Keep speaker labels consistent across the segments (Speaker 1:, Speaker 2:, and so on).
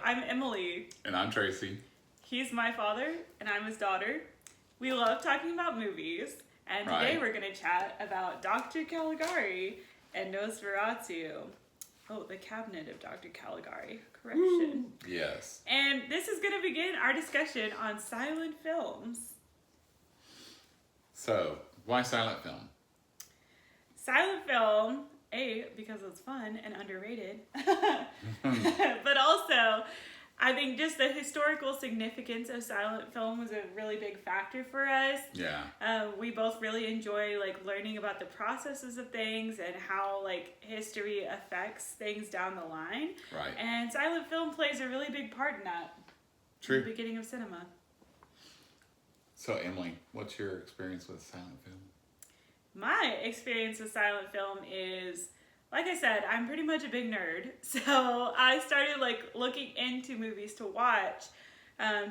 Speaker 1: I'm Emily.
Speaker 2: And I'm Tracy.
Speaker 1: He's my father, and I'm his daughter. We love talking about movies, and today we're going to chat about Dr. Caligari and Nosferatu. Oh, the Cabinet of Dr. Caligari. Correction.
Speaker 2: Yes.
Speaker 1: And this is going to begin our discussion on silent films.
Speaker 2: So, why silent film?
Speaker 1: Silent film, because it's fun and underrated, but also I think just the historical significance of silent film was a really big factor for us.
Speaker 2: Yeah.
Speaker 1: We both really enjoy learning about the processes of things and how history affects things down the line.
Speaker 2: Right.
Speaker 1: And silent film plays a really big part in that.
Speaker 2: True.
Speaker 1: In the beginning of cinema.
Speaker 2: So Emily, what's your experience with silent film?
Speaker 1: My experience with silent film is, like I said, I'm pretty much a big nerd. So I started looking into movies to watch,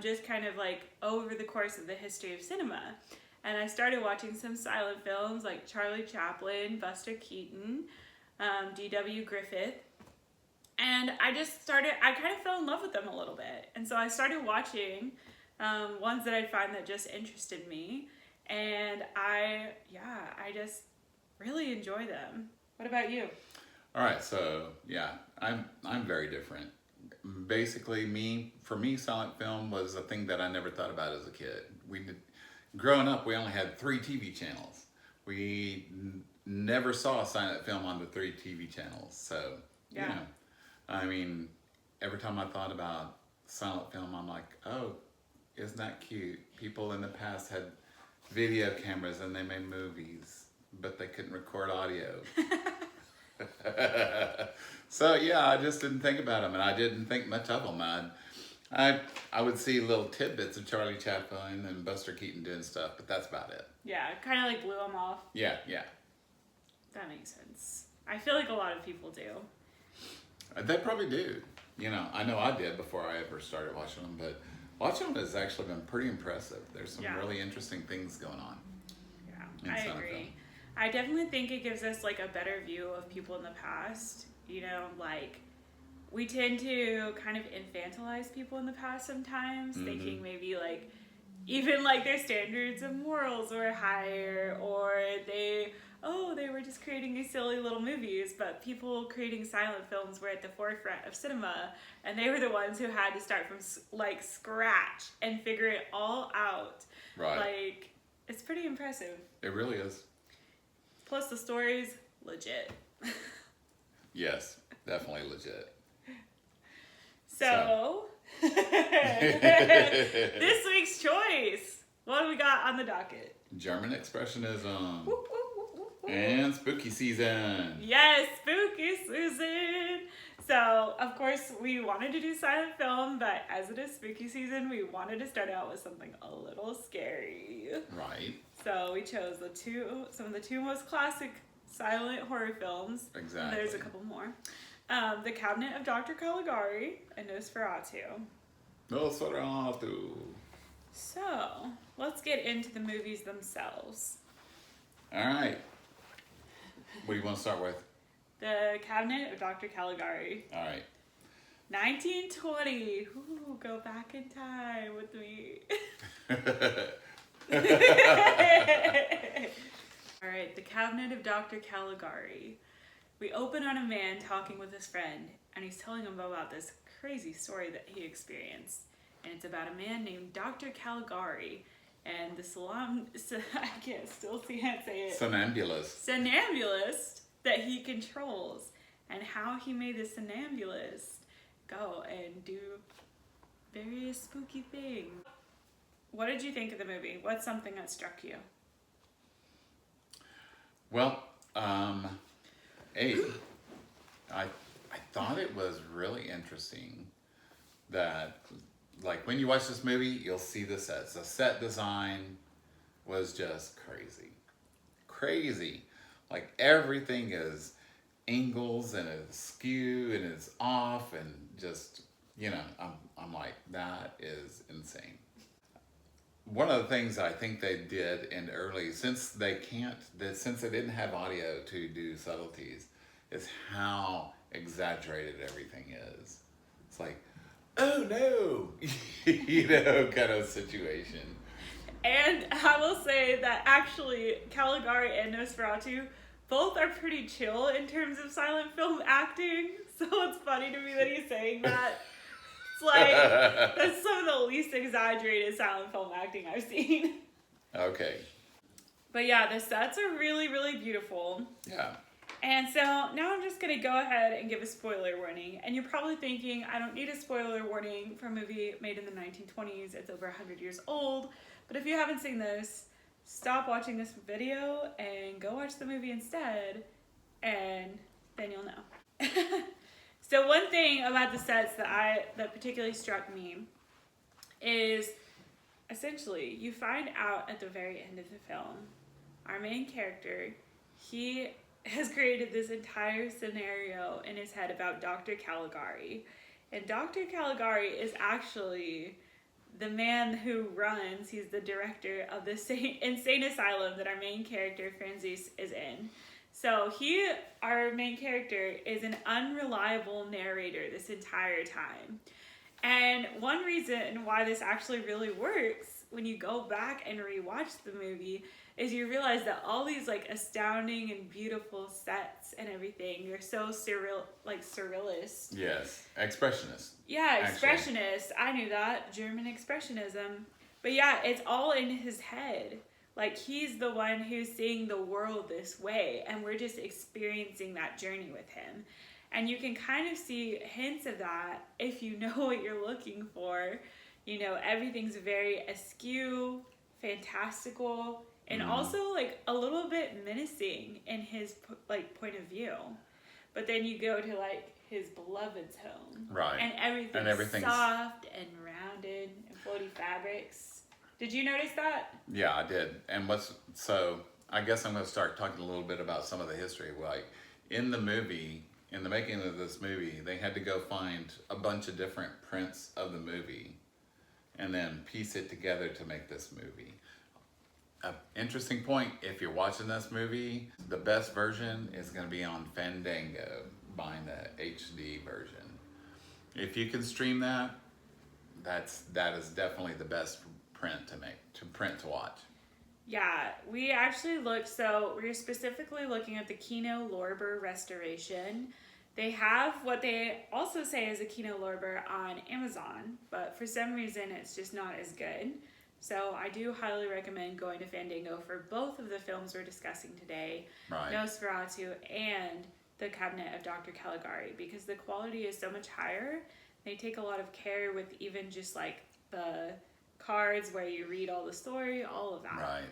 Speaker 1: just kind of over the course of the history of cinema. And I started watching some silent films like Charlie Chaplin, Buster Keaton, D.W. Griffith. And I kind of fell in love with them a little bit. And so I started watching ones that I find that just interested me. And I just really enjoy them. What about you?
Speaker 2: All right, so yeah, I'm very different. Basically, for me, silent film was a thing that I never thought about as a kid. Growing up, we only had 3 TV channels. We never saw a silent film on the 3 TV channels. So,
Speaker 1: yeah.
Speaker 2: You know, I mean, every time I thought about silent film, I'm like, oh, isn't that cute? People in the past had video cameras and they made movies, but they couldn't record audio. So yeah, I just didn't think about them, and I didn't think much of them. I would see little tidbits of Charlie Chaplin and Buster Keaton doing stuff, but that's about it.
Speaker 1: Yeah, kind of blew them off.
Speaker 2: Yeah.
Speaker 1: That makes sense. I feel like a lot of people do.
Speaker 2: They probably do. You know I did before I ever started watching them, but watching them has actually been pretty impressive. There's some really interesting things going on.
Speaker 1: Yeah, I agree. Film. I definitely think it gives us a better view of people in the past. You know, we tend to kind of infantilize people in the past sometimes, thinking maybe even their standards of morals were higher, or they were just creating these silly little movies, but people creating silent films were at the forefront of cinema, and they were the ones who had to start from scratch and figure it all out.
Speaker 2: Right.
Speaker 1: It's pretty impressive.
Speaker 2: It really is.
Speaker 1: Plus the story's legit.
Speaker 2: Yes, definitely legit.
Speaker 1: So. This week's choice. What do we got on the docket?
Speaker 2: German Expressionism. And spooky season.
Speaker 1: Yes, spooky season. So, of course, we wanted to do silent film, but as it is spooky season, we wanted to start out with something a little scary.
Speaker 2: Right.
Speaker 1: So we chose some of the 2 most classic silent horror films.
Speaker 2: Exactly.
Speaker 1: And there's a couple more. The Cabinet of Dr. Caligari and Nosferatu.
Speaker 2: Nosferatu.
Speaker 1: So, let's get into the movies themselves.
Speaker 2: All right. What do you want to start with?
Speaker 1: The Cabinet of Dr. Caligari.
Speaker 2: All right.
Speaker 1: 1920. Ooh, go back in time with me. All right, The Cabinet of Dr. Caligari. We open on a man talking with his friend, and he's telling him about this crazy story that he experienced. And it's about a man named Dr. Caligari and the somnambulist that he controls, and how he made the somnambulist go and do various spooky things. What did you think of the movie? What's something that struck you?
Speaker 2: Well, I thought it was really interesting that, when you watch this movie, you'll see the sets. The set design was just crazy. Everything is angles and it's skew and it's off and just, I'm like, that is insane. One of the things I think they did since they didn't have audio to do subtleties, is how exaggerated everything is. It's like, oh no, you know, kind of situation.
Speaker 1: And I will say that actually Caligari and Nosferatu both are pretty chill in terms of silent film acting. So it's funny to me that he's saying that. It's like, that's some of the least exaggerated silent film acting I've seen.
Speaker 2: Okay.
Speaker 1: But yeah, the sets are really, really beautiful.
Speaker 2: Yeah.
Speaker 1: And so now I'm just going to go ahead and give a spoiler warning. And you're probably thinking, I don't need a spoiler warning for a movie made in the 1920s. It's over 100 years old. But if you haven't seen this, stop watching this video and go watch the movie instead. And then you'll know. So one thing about the sets that particularly struck me is essentially you find out at the very end of the film, our main character, he has created this entire scenario in his head about Dr. Caligari. And Dr. Caligari is actually the man who runs, he's the director of the insane asylum that our main character, Francis, is in. So our main character, is an unreliable narrator this entire time. And one reason why this actually really works when you go back and rewatch the movie is you realize that all these like astounding and beautiful sets and everything are so surrealist.
Speaker 2: Yes, expressionist.
Speaker 1: Yeah, expressionist. I knew that. German expressionism. But yeah, it's all in his head. Like, he's the one who's seeing the world this way, and we're just experiencing that journey with him. And you can kind of see hints of that if you know what you're looking for. You know, everything's very askew, fantastical, and also like a little bit menacing in his like point of view. But then you go to like his beloved's home,
Speaker 2: right?
Speaker 1: And everything's soft and rounded and floaty fabrics. Did you notice that?
Speaker 2: Yeah, I did. And so I guess I'm going to start talking a little bit about some of the history. Like in the making of this movie, they had to go find a bunch of different prints of the movie and then piece it together to make this movie. Interesting point, if you're watching this movie, the best version is going to be on Fandango, buying the HD version. If you can stream that, that is definitely the best print to watch.
Speaker 1: Yeah, we actually looked, so we're specifically looking at the Kino Lorber restoration. They have what they also say is a Kino Lorber on Amazon, but for some reason it's just not as good. So I do highly recommend going to Fandango for both of the films we're discussing today,
Speaker 2: right.
Speaker 1: Nosferatu and The Cabinet of Dr. Caligari, because the quality is so much higher. They take a lot of care with even just like the cards where you read all the story, all of that.
Speaker 2: Right.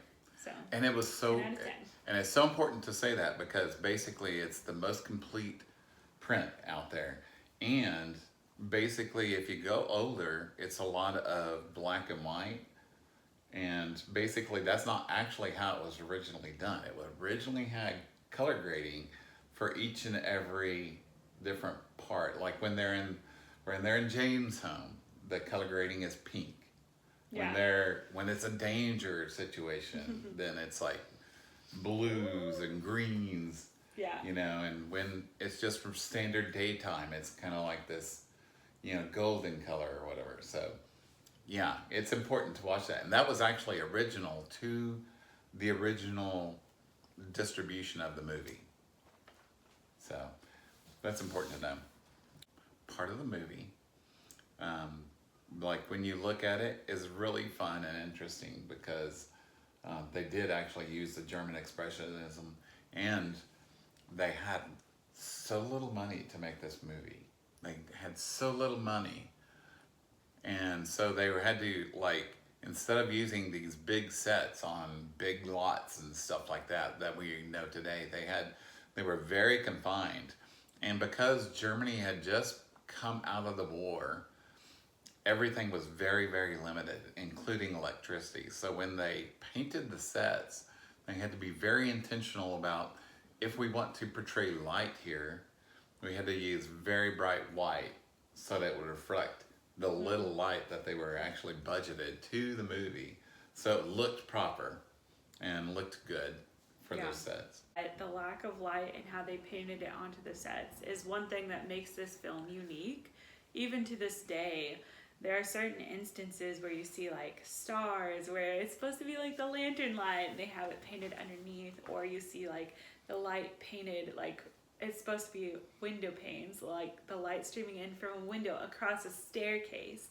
Speaker 1: So.
Speaker 2: And it was and it's so important to say that because basically it's the most complete print out there. And basically if you go older, it's a lot of black and white. And basically that's not actually how it was originally done. It originally had color grading for each and every different part. Like when they're in James' home, the color grading is pink.
Speaker 1: Yeah.
Speaker 2: When it's a danger situation, then it's like blues and greens.
Speaker 1: Yeah.
Speaker 2: You know, and when it's just from standard daytime, it's kind of like this, you know, golden color or whatever. So, yeah, it's important to watch that. And that was actually original to the original distribution of the movie. So, that's important to know. Part of the movie, like when you look at it, is really fun and interesting because they did actually use the German expressionism, and they had so little money to make this movie. They had so little money, and so they had to, like, instead of using these big sets on big lots and stuff like that we know today, they were very confined. And because Germany had just come out of the war, everything was very, very limited, including electricity. So when they painted the sets, they had to be very intentional about, if we want to portray light here, we had to use very bright white so that it would reflect the little light that they were actually budgeted to the movie. So it looked proper and looked good for those sets.
Speaker 1: The lack of light and how they painted it onto the sets is one thing that makes this film unique. even to this day, there are certain instances where you see like stars where it's supposed to be like the lantern light and they have it painted underneath, or you see like the light painted like it's supposed to be window panes, like the light streaming in from a window across a staircase.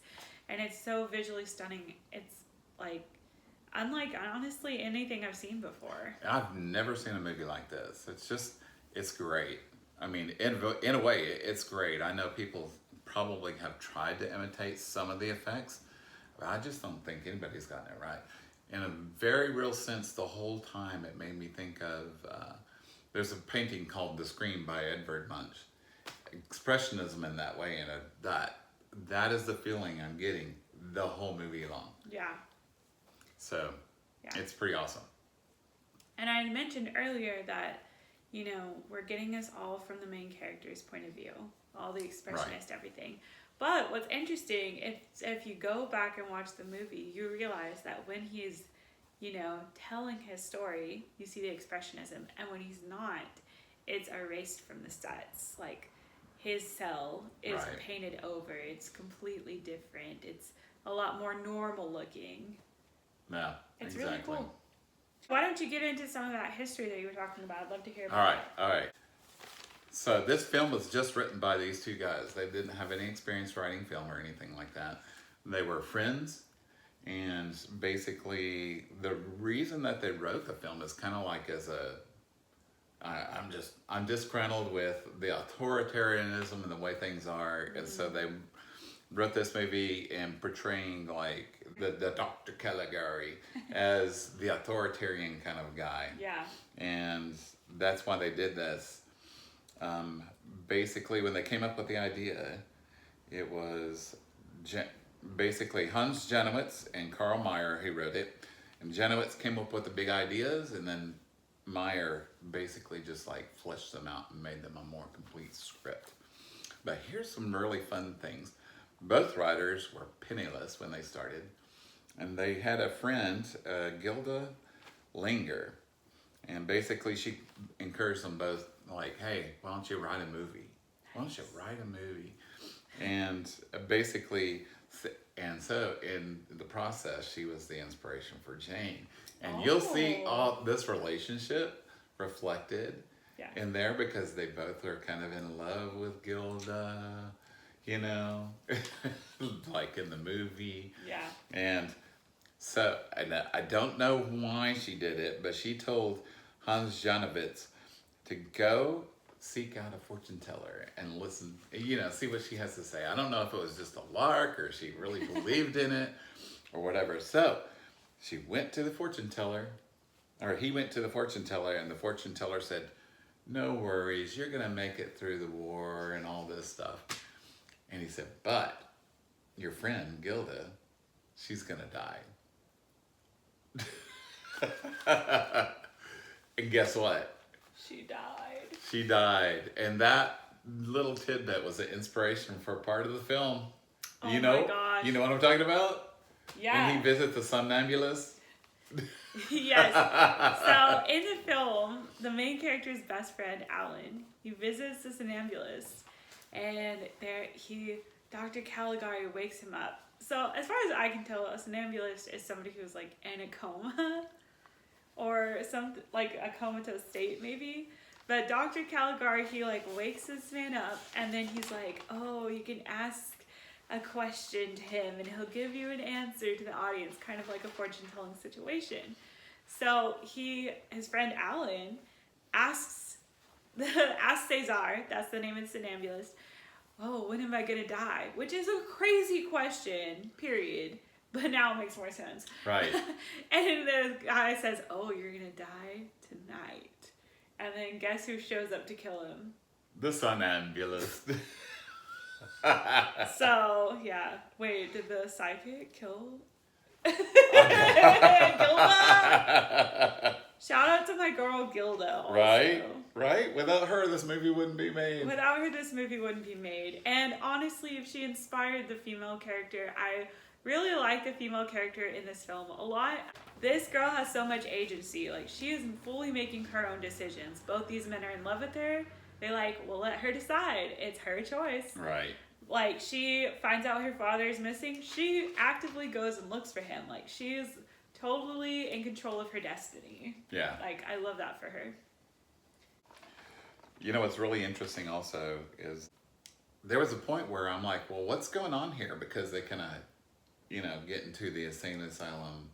Speaker 1: And it's so visually stunning. It's like unlike honestly anything I've seen before.
Speaker 2: I've never seen a movie like this. It's great. I mean, in a way, it's great. I know people probably have tried to imitate some of the effects, but I just don't think anybody's gotten it right. In a very real sense, the whole time it made me think of, there's a painting called The Scream by Edvard Munch. Expressionism in that way, and that is the feeling I'm getting the whole movie long.
Speaker 1: Yeah.
Speaker 2: So,
Speaker 1: yeah.
Speaker 2: It's pretty awesome.
Speaker 1: And I mentioned earlier that, you know, we're getting this all from the main character's point of view, all the expressionist, everything. But what's interesting, if you go back and watch the movie, you realize that when he's, you know, telling his story, you see the expressionism, and when he's not, it's erased from the sets. Like, his cell is painted over. It's completely different. It's a lot more normal looking.
Speaker 2: Yeah,
Speaker 1: it's
Speaker 2: exactly.
Speaker 1: really cool. Why don't you get into some of that history that you were talking about? I'd love to hear about
Speaker 2: All right. So this film was just written by these two guys. They didn't have any experience writing film or anything like that. They were friends, and basically the reason that they wrote the film is kind of like I'm disgruntled with the authoritarianism and the way things are, and so they wrote this movie and portraying like the Dr. Caligari as the authoritarian kind of guy.
Speaker 1: Yeah.
Speaker 2: And that's why they did this. Basically, when they came up with the idea, it was basically Hans Janowitz and Karl Meyer who wrote it. And Janowitz came up with the big ideas, and then Meyer basically just like fleshed them out and made them a more complete script. But here's some really fun things. Both writers were penniless when they started, and they had a friend, Gilda Linger, and basically she encouraged them both, like, hey, why don't you write a movie? Why don't you write a movie? And basically, and so in the process, she was the inspiration for Jane. And you'll see all this relationship reflected in there, because they both are kind of in love with Gilda, you know, like in the movie.
Speaker 1: Yeah.
Speaker 2: And so, and I don't know why she did it, but she told Hans Janowitz to go seek out a fortune teller and listen, you know, see what she has to say. I don't know if it was just a lark or she really believed in it or whatever. So she went to the fortune teller, or he went to the fortune teller, and the fortune teller said, no worries, you're going to make it through the war and all this stuff. And he said, but your friend, Gilda, she's going to die. And guess what?
Speaker 1: She died.
Speaker 2: She died. And that little tidbit was the inspiration for part of the film.
Speaker 1: Oh
Speaker 2: you know,
Speaker 1: my gosh.
Speaker 2: You know what I'm talking about?
Speaker 1: Yeah.
Speaker 2: When he visits the somnambulist?
Speaker 1: Yes. So in the film, the main character's best friend, Alan, he visits the somnambulist, and Dr. Caligari wakes him up. So as far as I can tell, a somnambulist is somebody who's like in a coma or something, like a comatose state maybe. But Dr. Caligari, he like wakes this man up, and then he's like, oh, you can ask a question to him and he'll give you an answer to the audience, kind of like a fortune-telling situation. So his friend Alan asks Cesar, that's the name of the somnambulist, oh, when am I gonna die? Which is a crazy question, period. But now it makes more sense.
Speaker 2: Right.
Speaker 1: And the guy says, oh, you're gonna die tonight. And then guess who shows up to kill him?
Speaker 2: The somnambulist.
Speaker 1: So, yeah. Wait, did the psychic kill Gilda? Shout out to my girl Gilda also.
Speaker 2: Right? Without her, this movie wouldn't be made.
Speaker 1: Without her, this movie wouldn't be made. And honestly, if she inspired the female character, I really like the female character in this film a lot. This girl has so much agency. Like, she is fully making her own decisions. Both these men are in love with her. They're like, well, let her decide. It's her choice.
Speaker 2: Right.
Speaker 1: Like, she finds out her father is missing. She actively goes and looks for him. Like, she is totally in control of her destiny.
Speaker 2: Yeah.
Speaker 1: Like, I love that for her.
Speaker 2: You know, what's really interesting also is there was a point where I'm like, well, what's going on here? Because they kind of, get into the insane asylum,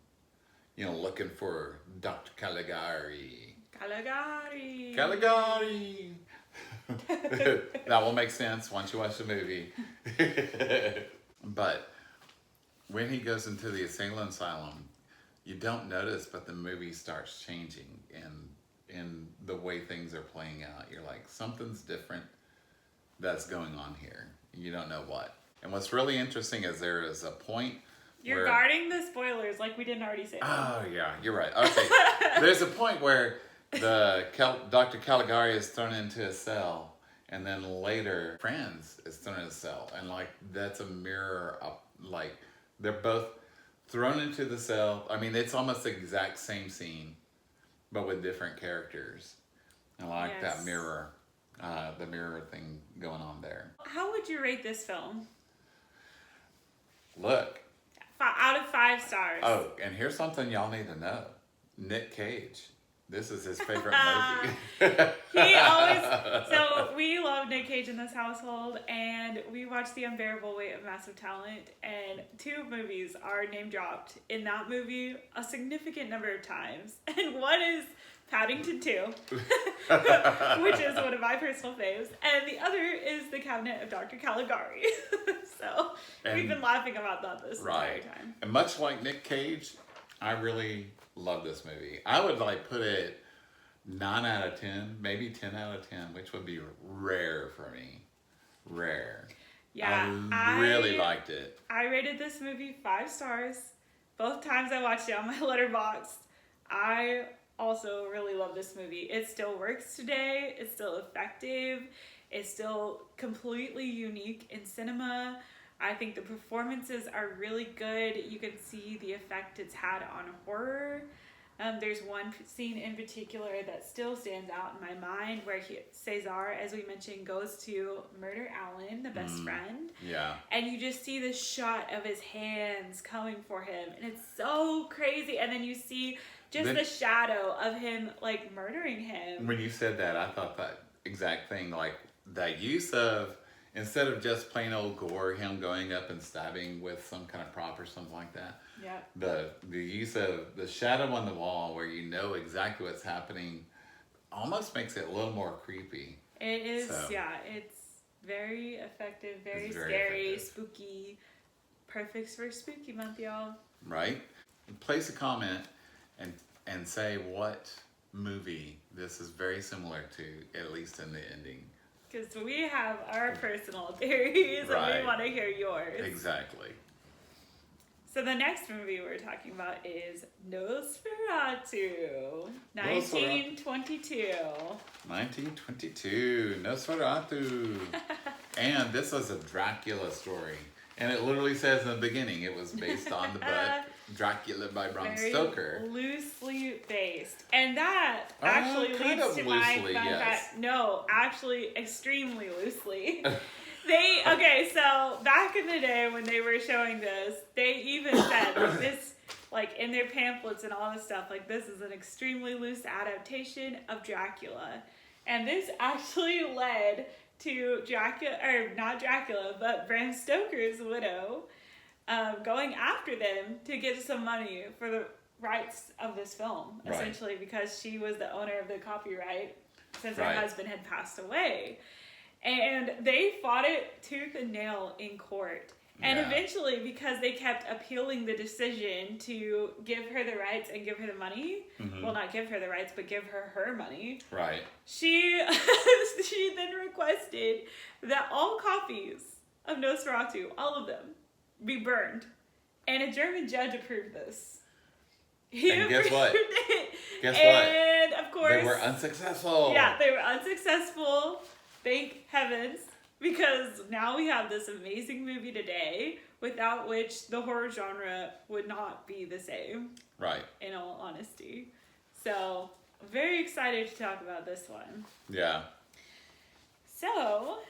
Speaker 2: looking for Dr. Caligari.
Speaker 1: Caligari.
Speaker 2: Caligari. That will make sense once you watch the movie. But when he goes into the insane asylum, you don't notice, but the movie starts changing in the way things are playing out. You're like, something's different that's going on here. You don't know what. And what's really interesting is there is a point
Speaker 1: You're
Speaker 2: where...
Speaker 1: guarding the spoilers like we didn't already say.
Speaker 2: Oh, yeah, you're right. Okay. There's a point where Dr. Caligari is thrown into a cell, and then later Franz is thrown in a cell. And, like, that's a mirror of, like, they're both thrown into the cell. I mean, it's almost the exact same scene, but with different characters. And I like that mirror, the mirror thing going on there.
Speaker 1: How would you rate this film?
Speaker 2: Look.
Speaker 1: Out of 5 stars.
Speaker 2: Oh, and here's something y'all need to know. Nick Cage. This is his favorite movie.
Speaker 1: So we love Nick Cage in this household, and we watched The Unbearable Weight of Massive Talent, and 2 movies are name dropped in that movie a significant number of times. And one is Paddington 2, which is one of my personal faves, and the other is The Cabinet of Dr. Caligari. So we've been laughing about that this entire time.
Speaker 2: And much like Nick Cage, I really love this movie. I would put it 9 out of 10, maybe 10 out of 10, which would be rare for me. Rare.
Speaker 1: Yeah,
Speaker 2: I really liked it.
Speaker 1: I rated this movie 5 stars. Both times I watched it on my Letterboxd. I also really love this movie. It still works today. It's still effective. It's still completely unique in cinema. I think the performances are really good. You can see the effect it's had on horror. There's one scene in particular that still stands out in my mind where Cesar, as we mentioned, goes to murder Alan, the best friend.
Speaker 2: Yeah.
Speaker 1: And you just see this shot of his hands coming for him. And it's so crazy. And then you see just the shadow of him, like, murdering him.
Speaker 2: When you said that, I thought that exact thing. Like, that use of... Instead of just plain old gore, him going up and stabbing with some kind of prop or something like that.
Speaker 1: Yeah.
Speaker 2: The use of the shadow on the wall where you know exactly what's happening almost makes it a little more creepy.
Speaker 1: It is, it's very effective, very scary, effective. Spooky. Perfect for spooky month, y'all.
Speaker 2: Right? Place a comment and say what movie this is very similar to, at least in the ending.
Speaker 1: Because we have our personal theories and we want to hear yours.
Speaker 2: Exactly.
Speaker 1: So the next movie we're talking about is Nosferatu, 1922.
Speaker 2: 1922, Nosferatu. And this was a Dracula story. And it literally says in the beginning it was based on the book Dracula by Bram Stoker.
Speaker 1: Loosely based. And that actually leads to my fun fact. No, actually extremely loosely. So back in the day when they were showing this, they even said this, like in their pamphlets and all this stuff, like this is an extremely loose adaptation of Dracula. And this actually led to Bram Stoker's widow going after them to get some money for the rights of this film, essentially, because she was the owner of the copyright since her husband had passed away. And they fought it tooth and nail in court. And eventually, because they kept appealing the decision to give her the rights and give her the money, well, not give her the rights, but give her money.
Speaker 2: Right.
Speaker 1: She then requested that all copies of Nosferatu, all of them, be burned. And a German judge approved this.
Speaker 2: And guess what?
Speaker 1: And of course...
Speaker 2: They were unsuccessful.
Speaker 1: Yeah, they were unsuccessful. Thank heavens. Because now we have this amazing movie today, without which the horror genre would not be the same.
Speaker 2: Right.
Speaker 1: In all honesty. So, very excited to talk about this one.
Speaker 2: Yeah.
Speaker 1: So,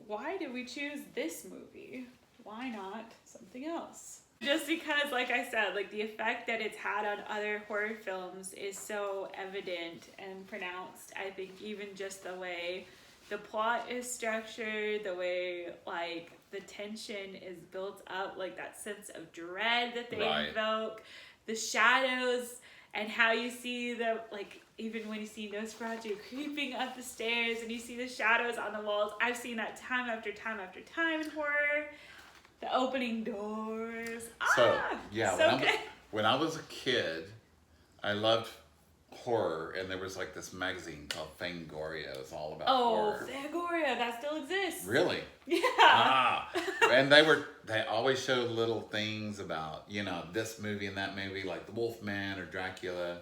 Speaker 1: why did we choose this movie? Why not something else? Just because, like I said, like the effect that it's had on other horror films is so evident and pronounced. I think even just the way the plot is structured, the way like the tension is built up, like that sense of dread that they invoke, the shadows, and how you see the, like, even when you see Nosferatu creeping up the stairs and you see the shadows on the walls. I've seen that time after time after time in horror. The opening doors.
Speaker 2: So,
Speaker 1: Good.
Speaker 2: when I was a kid, I loved horror, and there was like this magazine called Fangoria. It's all about horror.
Speaker 1: Oh, Fangoria, that still exists.
Speaker 2: Really?
Speaker 1: Yeah.
Speaker 2: And they always showed little things about, you know, this movie and that movie, like the Wolfman or Dracula,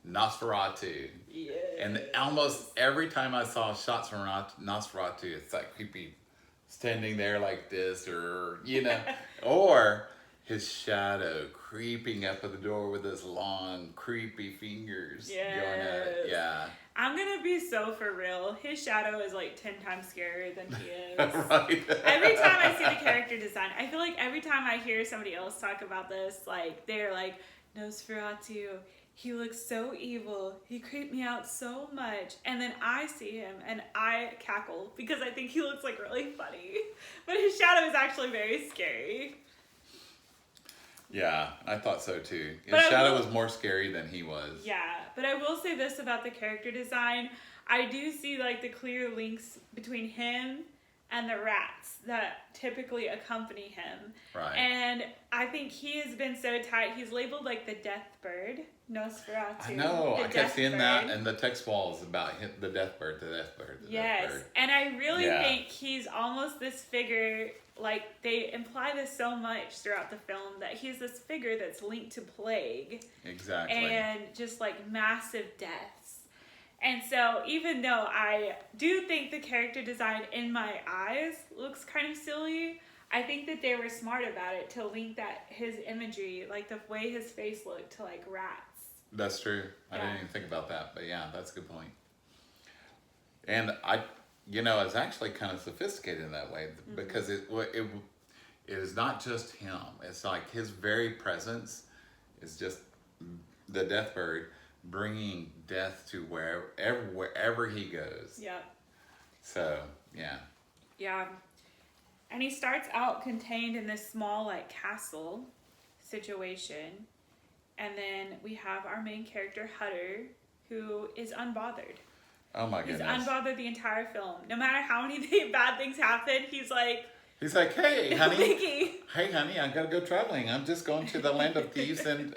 Speaker 2: Nosferatu.
Speaker 1: Yeah.
Speaker 2: And almost every time I saw shots from Nosferatu, it's like creepy standing there like this, or, you know, or his shadow creeping up at the door with his long, creepy fingers going at it. Yeah.
Speaker 1: I'm gonna be so for real. His shadow is like 10 times scarier than he is.
Speaker 2: Right.
Speaker 1: Every time I see the character design, I feel like every time I hear somebody else talk about this, like, they're like, Nosferatu, he looks so evil. He creeped me out so much. And then I see him and I cackle because I think he looks like really funny. But his shadow is actually very scary.
Speaker 2: Yeah, I thought so too. His shadow was more scary than he was.
Speaker 1: Yeah, but I will say this about the character design. I do see like the clear links between him and the rats that typically accompany him.
Speaker 2: Right.
Speaker 1: And I think he has been so tight. He's labeled like the death bird, Nosferatu.
Speaker 2: I know. I kept seeing
Speaker 1: bird.
Speaker 2: that, and the text walls about the death bird, the death bird, the death bird.
Speaker 1: And I really think he's almost this figure, like they imply this so much throughout the film, that he's this figure that's linked to plague.
Speaker 2: Exactly.
Speaker 1: And just like massive deaths. And so even though I do think the character design in my eyes looks kind of silly, I think that they were smart about it to link that his imagery, like the way his face looked, to like rats.
Speaker 2: That's true. I didn't even think about that, but yeah, that's a good point. And it's actually kind of sophisticated in that way, because it is not just him. It's like his very presence is just the death bird bringing death to wherever he goes.
Speaker 1: Yeah.
Speaker 2: So, yeah.
Speaker 1: Yeah. And he starts out contained in this small like castle situation. And then we have our main character, Hutter, who is unbothered.
Speaker 2: Oh my goodness.
Speaker 1: He's unbothered the entire film. No matter how many bad things happen, he's like,
Speaker 2: hey, honey.
Speaker 1: Mickey.
Speaker 2: Hey, honey, I gotta go traveling. I'm just going to the land of thieves and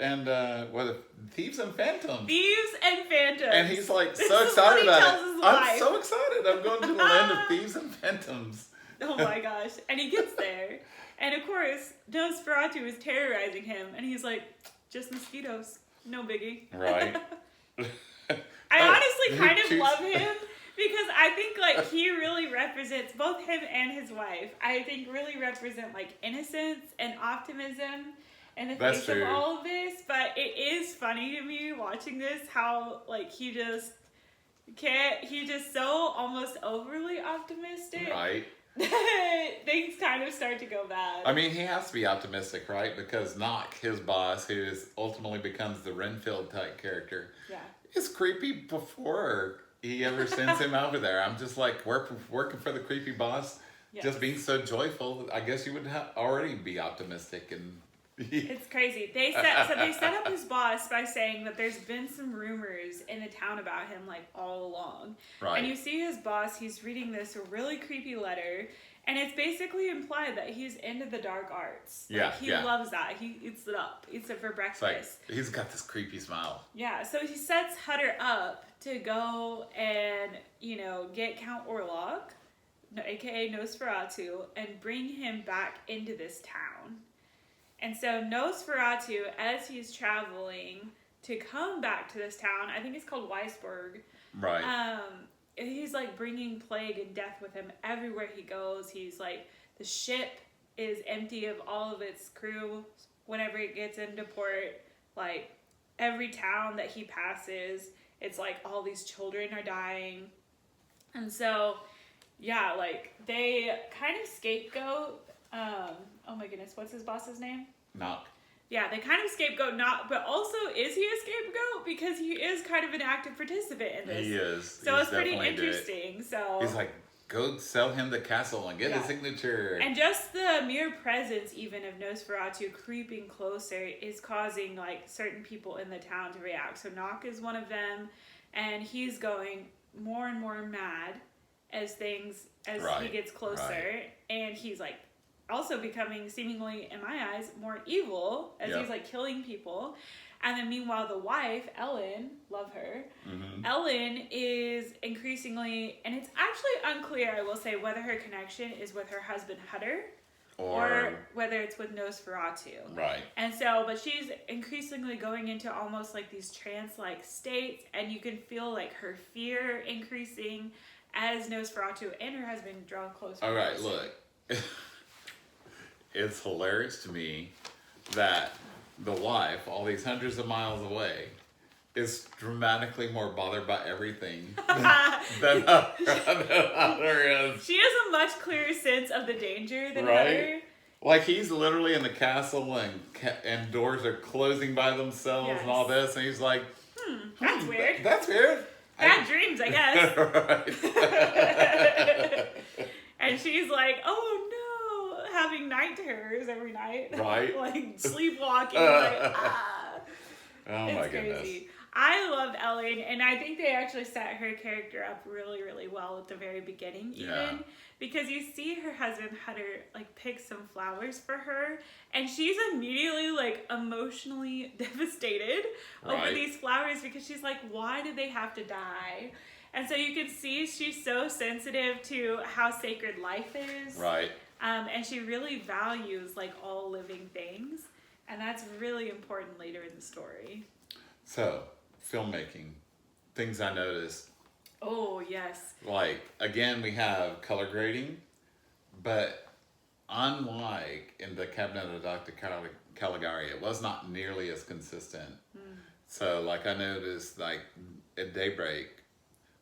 Speaker 2: thieves and phantoms.
Speaker 1: Thieves and phantoms.
Speaker 2: And he's like so excited about it.
Speaker 1: I'm
Speaker 2: so excited. I'm going to the land of thieves and phantoms.
Speaker 1: Oh my gosh. And he gets there. And of course, Nosferatu is terrorizing him. And he's like, just mosquitoes. No biggie.
Speaker 2: Right.
Speaker 1: I honestly kind of love him because I think like he really represents, both him and his wife, I think really represent like innocence and optimism in the face of all of this. But it is funny to me watching this how like he's just so almost overly optimistic.
Speaker 2: Right.
Speaker 1: Things kind of start to go bad.
Speaker 2: I mean, he has to be optimistic, right? Because Knock, his boss, who ultimately becomes the Renfield type character, is creepy before he ever sends him over there. I'm just like, working for the creepy boss, just being so joyful. I guess you would already be optimistic. And
Speaker 1: it's crazy. They set up his boss by saying that there's been some rumors in the town about him like all along.
Speaker 2: Right.
Speaker 1: And you see his boss, he's reading this really creepy letter, and it's basically implied that he's into the dark arts. He loves that. He eats it for breakfast.
Speaker 2: Like, he's got this creepy smile.
Speaker 1: Yeah, so he sets Hutter up to go and, get Count Orlok, aka Nosferatu, and bring him back into this town. And so Nosferatu, as he's traveling to come back to this town, I think it's called Weisburg.
Speaker 2: Right.
Speaker 1: He's like bringing plague and death with him everywhere he goes. He's like, the ship is empty of all of its crew whenever it gets into port. Like every town that he passes, it's like all these children are dying. And so yeah, like they kind of scapegoat. Oh my goodness, what's his boss's name?
Speaker 2: Knock.
Speaker 1: Yeah, they kind of scapegoat not, but also is he a scapegoat because he is kind of an active participant in this.
Speaker 2: He is.
Speaker 1: So
Speaker 2: He's
Speaker 1: it's pretty
Speaker 2: definitely did it.
Speaker 1: interesting. So
Speaker 2: He's like, go sell him the castle and get
Speaker 1: Yeah.
Speaker 2: his signature.
Speaker 1: And just the mere presence even of Nosferatu creeping closer is causing like certain people in the town to react. So Knock is one of them, and he's going more and more mad as he
Speaker 2: Right,
Speaker 1: gets closer,
Speaker 2: right.
Speaker 1: and he's like also becoming seemingly, in my eyes, more evil as
Speaker 2: Yep.
Speaker 1: he's like killing people. And then meanwhile, the wife, Ellen, love her.
Speaker 2: Mhm.
Speaker 1: Ellen is increasingly, and it's actually unclear, I will say, whether her connection is with her husband Hutter or whether it's with Nosferatu.
Speaker 2: Right.
Speaker 1: And so, but she's increasingly going into almost like these trance-like states, and you can feel like her fear increasing as Nosferatu and her husband draw closer.
Speaker 2: All right,
Speaker 1: and closer.
Speaker 2: look. It's hilarious to me that the wife, all these hundreds of miles away, is dramatically more bothered by everything than Hutter is.
Speaker 1: She has a much clearer sense of the danger than
Speaker 2: Right.
Speaker 1: Hutter.
Speaker 2: Like, he's literally in the castle and doors are closing by themselves and all this, and he's like,
Speaker 1: That's weird.
Speaker 2: That's weird.
Speaker 1: Bad dreams, I guess.
Speaker 2: Right.
Speaker 1: And she's like, oh no, having night terrors every night.
Speaker 2: Right.
Speaker 1: Like sleepwalking. Like, ah.
Speaker 2: Oh
Speaker 1: It's
Speaker 2: my
Speaker 1: crazy.
Speaker 2: goodness.
Speaker 1: I loved Ellen, and I think they actually set her character up really, really well at the very beginning, even.
Speaker 2: Yeah.
Speaker 1: Because you see her husband, Hutter, like, pick some flowers for her, and she's immediately, like, emotionally devastated over
Speaker 2: Right.
Speaker 1: these flowers because she's like, why did they have to die? And so you can see she's so sensitive to how sacred life is.
Speaker 2: Right.
Speaker 1: And she really values, like, all living things. And that's really important later in the story.
Speaker 2: So, filmmaking. Things I noticed.
Speaker 1: Oh, yes.
Speaker 2: Like, again, we have color grading, but unlike in the Cabinet of Dr. Caligari, it was not nearly as consistent. So, like, I noticed, like, at Daybreak,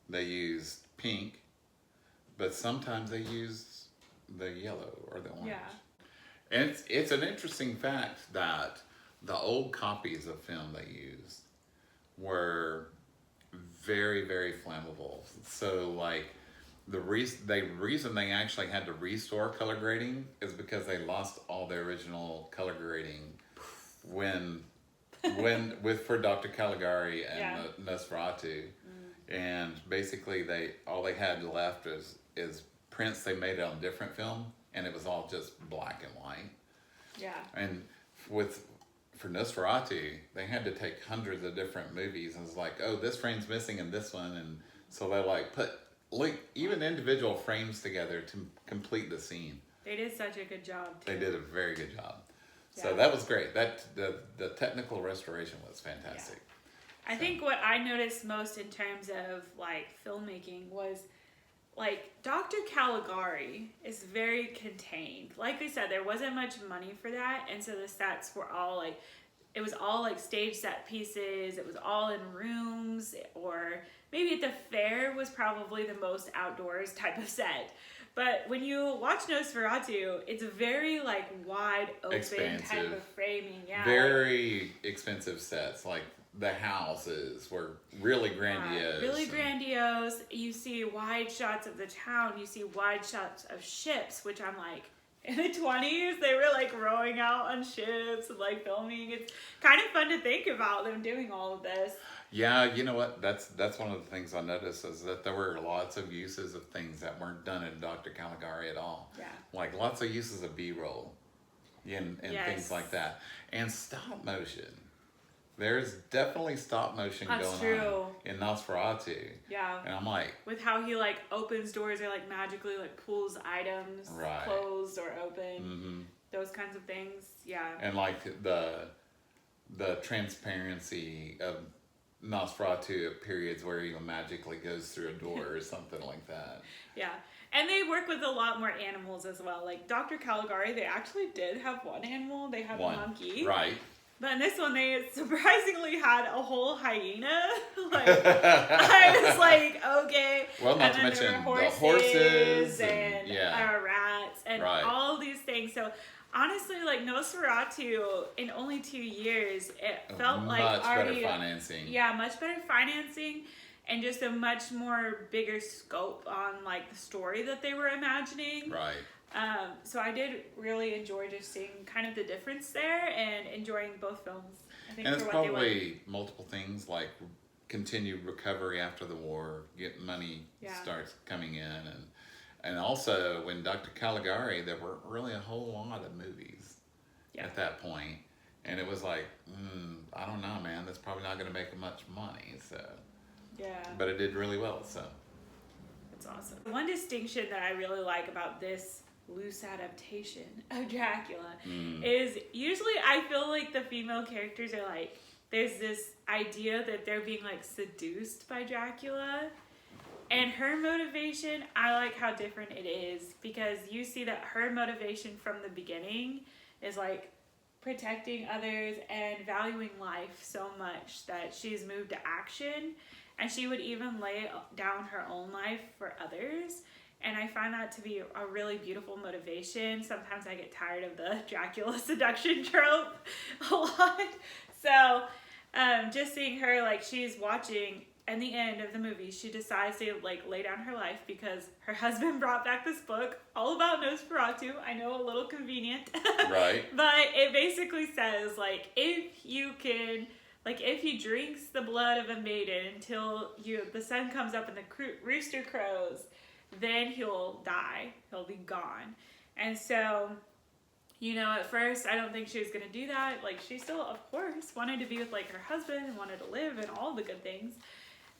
Speaker 2: they used pink, but sometimes they used the yellow or the orange.
Speaker 1: Yeah.
Speaker 2: And it's an interesting fact that the old copies of film they used were very, very flammable. So, like, the reason they actually had to restore color grading is because they lost all their original color grading when for Dr. Caligari and
Speaker 1: Yeah.
Speaker 2: Nosferatu, and basically all they had left is prints they made on different film, and it was all just black and white.
Speaker 1: Yeah.
Speaker 2: And for Nosferatu, they had to take hundreds of different movies, and it's like, oh, this frame's missing in this one, and so they like put even individual frames together to complete the scene.
Speaker 1: They did such a good job, too.
Speaker 2: They did a very good job. So
Speaker 1: Yeah.
Speaker 2: that was great. The technical restoration was fantastic.
Speaker 1: I think what I noticed most in terms of, like, filmmaking was, like, Dr. Caligari is very contained. Like I said, there wasn't much money for that, and so the sets were all, like, it was all, like, stage set pieces. It was all in rooms, or maybe at the fair was probably the most outdoors type of set. But when you watch Nosferatu, it's a very, like, wide open
Speaker 2: Expansive.
Speaker 1: type of framing. Yeah,
Speaker 2: Very expensive sets, like the houses were really grandiose.
Speaker 1: Really grandiose. You see wide shots of the town. You see wide shots of ships, which I'm like, in the 20s, they were like rowing out on ships and like filming. It's kind of fun to think about them doing all of this.
Speaker 2: Yeah, you know what? That's one of the things I noticed is that there were lots of uses of things that weren't done in Dr. Caligari at all.
Speaker 1: Yeah.
Speaker 2: Like lots of uses of B-roll and
Speaker 1: Yes.
Speaker 2: things like that. And stop motion. There's definitely stop motion
Speaker 1: That's
Speaker 2: going
Speaker 1: true.
Speaker 2: on in Nosferatu.
Speaker 1: Yeah.
Speaker 2: And I'm like,
Speaker 1: With how he like opens doors or like magically like pulls items
Speaker 2: Right.
Speaker 1: closed or open.
Speaker 2: mm-hmm.
Speaker 1: Those kinds of things. Yeah.
Speaker 2: And like the transparency of Nosferatu at periods where he magically goes through a door or something like that.
Speaker 1: Yeah. And they work with a lot more animals as well. Like Dr. Caligari, they actually did have one animal. They have a monkey.
Speaker 2: Right.
Speaker 1: But in this one, they surprisingly had a whole hyena. Like, I was like, okay.
Speaker 2: Well, not
Speaker 1: and
Speaker 2: to
Speaker 1: then there
Speaker 2: mention
Speaker 1: were
Speaker 2: the horses
Speaker 1: and
Speaker 2: yeah,
Speaker 1: rats and
Speaker 2: right.
Speaker 1: all these things. So honestly, like Nosferatu, in only 2 years, it felt like
Speaker 2: much
Speaker 1: already
Speaker 2: better financing.
Speaker 1: Yeah, much better financing, and just a much more bigger scope on like the story that they were imagining.
Speaker 2: Right.
Speaker 1: So I did really enjoy just seeing kind of the difference there and enjoying both films. I think
Speaker 2: And
Speaker 1: for
Speaker 2: it's
Speaker 1: what they
Speaker 2: probably multiple things like continued recovery after the war, get money starts coming in, and also when Dr. Caligari, there weren't really a whole lot of movies at that point, and it was like, I don't know, man, that's probably not going to make much money. So but it did really well. So
Speaker 1: that's awesome. One distinction that I really like about this loose adaptation of Dracula is usually I feel like the female characters are like, there's this idea that they're being like seduced by Dracula, and her motivation, I like how different it is, because you see that her motivation from the beginning is like protecting others and valuing life so much that she's moved to action, and she would even lay down her own life for others. And I find that to be a really beautiful motivation. Sometimes I get tired of the Dracula seduction trope a lot. So just seeing her, like, she's watching, in the end of the movie, she decides to like lay down her life because her husband brought back this book all about Nosferatu. I know, a little convenient.
Speaker 2: right.
Speaker 1: But it basically says, like, if he drinks the blood of a maiden until the sun comes up and the rooster crows, then he'll die. He'll be gone. And so, at first, I don't think she was going to do that. Like, she still, of course, wanted to be with, like, her husband and wanted to live and all the good things.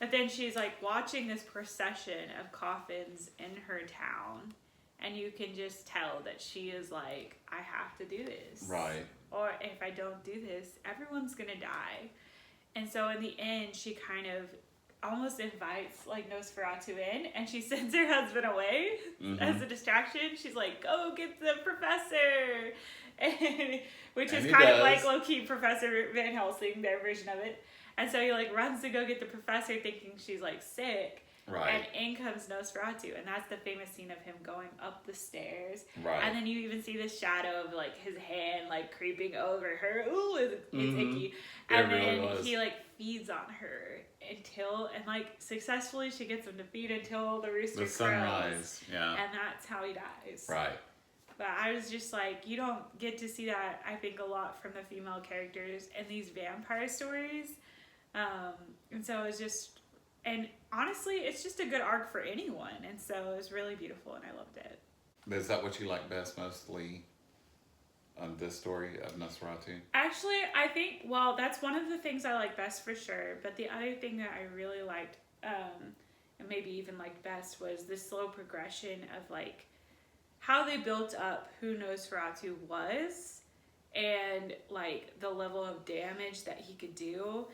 Speaker 1: But then she's, like, watching this procession of coffins in her town. And you can just tell that she is like, I have to do this.
Speaker 2: Right.
Speaker 1: Or if I don't do this, everyone's going to die. And so in the end, she kind of almost invites like Nosferatu in, and she sends her husband away as a distraction. She's like, go get the professor, which is kind of like low-key Professor Van Helsing, their version of it. And so he like runs to go get the professor thinking she's like sick.
Speaker 2: Right.
Speaker 1: And in comes Nosferatu, and that's the famous scene of him going up the stairs.
Speaker 2: Right.
Speaker 1: And then you even see the shadow of like his hand like creeping over her. Ooh, it's icky. And then he like feeds on her until, and like successfully she gets him to feed until the rooster crows. The sunrise, and that's how he dies.
Speaker 2: Right.
Speaker 1: But I was just like, you don't get to see that, I think, a lot from the female characters in these vampire stories. And so it was just, and honestly, it's just a good arc for anyone. And so it was really beautiful, and I loved it.
Speaker 2: Is that what you like best, mostly, on this story of Nosferatu?
Speaker 1: Actually, I think, well, that's one of the things I like best for sure. But the other thing that I really liked, and maybe even liked best, was the slow progression of like how they built up who Nosferatu was and like the level of damage that he could do.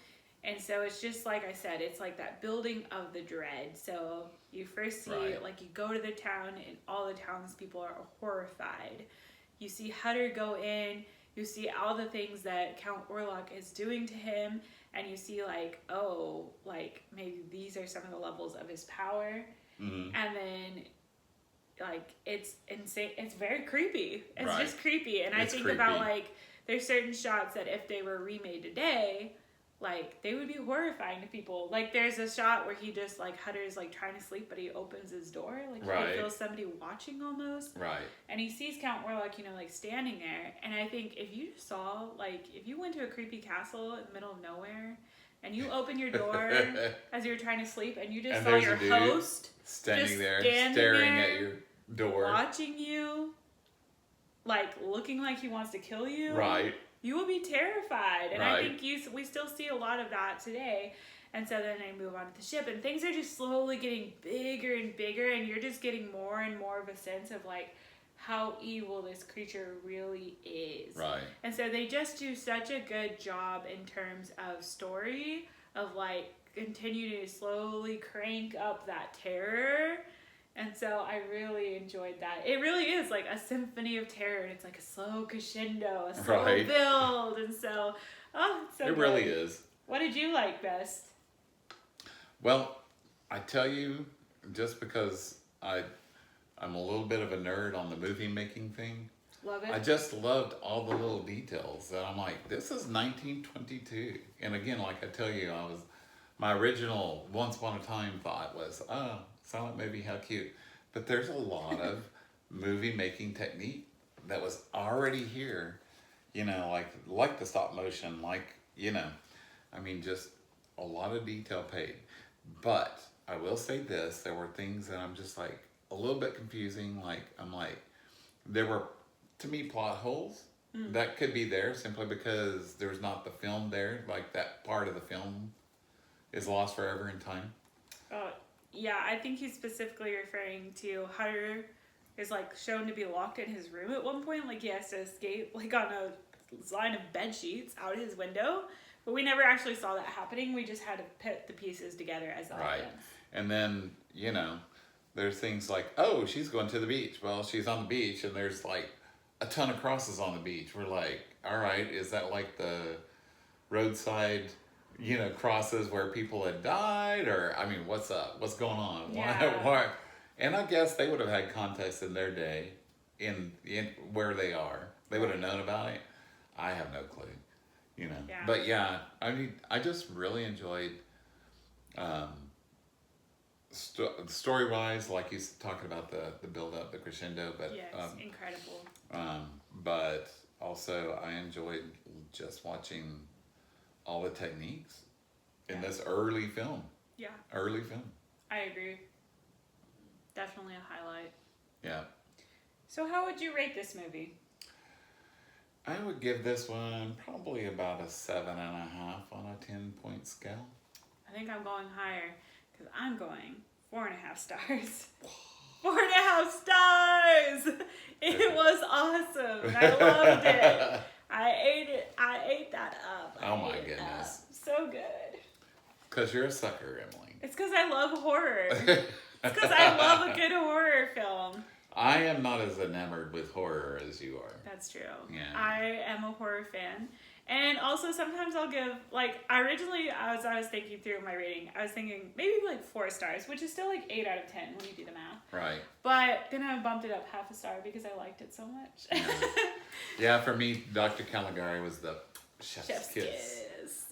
Speaker 1: And so it's just like I said, it's like that building of the dread. So you first see, like, you go to the town and all the townspeople are horrified. You see Hutter go in, you see all the things that Count Orlok is doing to him, and you see like, oh, like maybe these are some of the levels of his power. And then like it's insane. It's very creepy. It's just creepy. And I think about like there's certain shots that if they were remade today, like they would be horrifying to people. Like there's a shot where he just like Hutter's like trying to sleep, but he opens his door, like he feels somebody watching almost. Right. And he sees Count Orlok, like standing there. And I think if you saw, like, if you went to a creepy castle in the middle of nowhere and you open your door as you're trying to sleep and you just saw your host
Speaker 2: standing there, staring at your door,
Speaker 1: watching you, like looking like he wants to kill you.
Speaker 2: Right.
Speaker 1: You will be terrified. And I think we still see a lot of that today. And so then they move on to the ship, and things are just slowly getting bigger and bigger, and you're just getting more and more of a sense of like how evil this creature really is. Right. And so they just do such a good job in terms of story, of like continue to slowly crank up that terror And so I really enjoyed that. It really is like a symphony of terror, and it's like a slow crescendo, a slow
Speaker 2: Right.
Speaker 1: build, and so, it's so
Speaker 2: It
Speaker 1: good.
Speaker 2: really is.
Speaker 1: What did you like best?
Speaker 2: Well, I tell you, just because I'm a little bit of a nerd on the movie making thing,
Speaker 1: Love
Speaker 2: I
Speaker 1: it?
Speaker 2: just loved all the little details that I'm like, this is 1922. And again, like I tell you, my original once upon a time thought was, oh, silent movie, how cute. But there's a lot of movie making technique that was already here, like the stop motion, I mean, just a lot of detail paid. But I will say this, there were things that I'm just like a little bit confusing. There were, to me, plot holes that could be there simply because there's not the film there. Like that part of the film is lost forever in time.
Speaker 1: Yeah, I think he's specifically referring to Hunter is like shown to be locked in his room at one point. Like he has to escape, like on a line of bed sheets out his window. But we never actually saw that happening. We just had to put the pieces together as the
Speaker 2: Right.
Speaker 1: audience.
Speaker 2: And then, there's things like, oh, she's going to the beach. Well, she's on the beach and there's like a ton of crosses on the beach. We're like, all right, is that like the roadside, crosses where people had died? Or, I mean, what's up? What's going on?
Speaker 1: Yeah.
Speaker 2: Why? And I guess they would have had context in their day in where they are. They would have known about it. I have no clue.
Speaker 1: Yeah.
Speaker 2: But yeah, I just really enjoyed story wise, like he's talking about the build up, the crescendo, but
Speaker 1: Yes, incredible.
Speaker 2: but also I enjoyed just watching all the techniques in this early film.
Speaker 1: Yeah,
Speaker 2: Early film.
Speaker 1: I agree. Definitely a highlight.
Speaker 2: Yeah. So
Speaker 1: how would you rate this movie?
Speaker 2: I would give this one probably about a 7.5 on a 10-point scale.
Speaker 1: I think I'm going higher because I'm going 4.5 stars. 4.5 stars! It was awesome. I loved it. I ate it. I ate that up.
Speaker 2: Oh my goodness.
Speaker 1: So good.
Speaker 2: Because you're a sucker, Emily.
Speaker 1: It's because I love horror. It's because I love a good horror film.
Speaker 2: I am not as enamored with horror as you are.
Speaker 1: That's true.
Speaker 2: Yeah.
Speaker 1: I am a horror fan. And also sometimes I'll give, originally as I was thinking through my rating, I was thinking maybe 4 stars, which is still 8 out of 10 when you do the math.
Speaker 2: Right.
Speaker 1: But then I bumped it up half a star because I liked it so much.
Speaker 2: Yeah, for me, Dr. Caligari was the chef's kiss.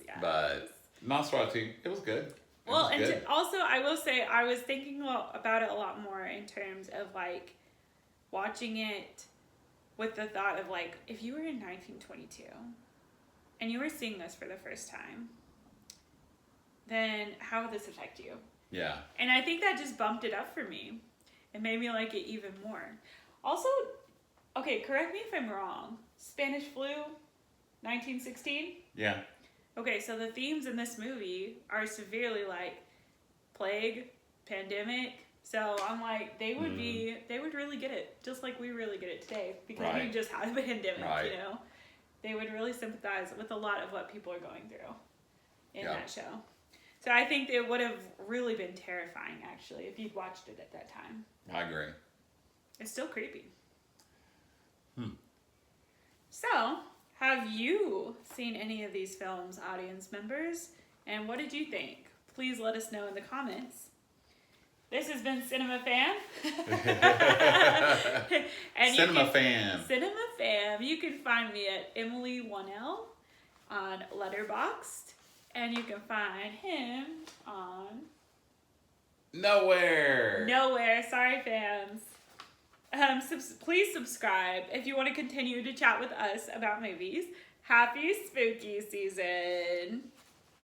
Speaker 1: Yeah.
Speaker 2: But Nosferatu, it was good.
Speaker 1: Also, I will say, I was thinking about it a lot more in terms of watching it with the thought of if you were in 1922 and you were seeing this for the first time, then how would this affect you?
Speaker 2: Yeah.
Speaker 1: And I think that just bumped it up for me. It made me like it even more. Also, okay, correct me if I'm wrong. Spanish flu, 1916?
Speaker 2: Yeah.
Speaker 1: Okay, so the themes in this movie are severely plague, pandemic. So I'm they would really get it, just like we really get it today, because we just had a pandemic, They would really sympathize with a lot of what people are going through in that show. So I think it would have really been terrifying, actually, if you'd watched it at that time.
Speaker 2: I agree.
Speaker 1: It's still creepy. So, have you seen any of these films, audience members? And what did you think? Please let us know in the comments. This has been Cinema Fam. And
Speaker 2: Cinema
Speaker 1: Fam. You can find me at Emily1L on Letterboxd. And you can find him on...
Speaker 2: Nowhere.
Speaker 1: Sorry, fans. Please subscribe if you want to continue to chat with us about movies. Happy spooky season.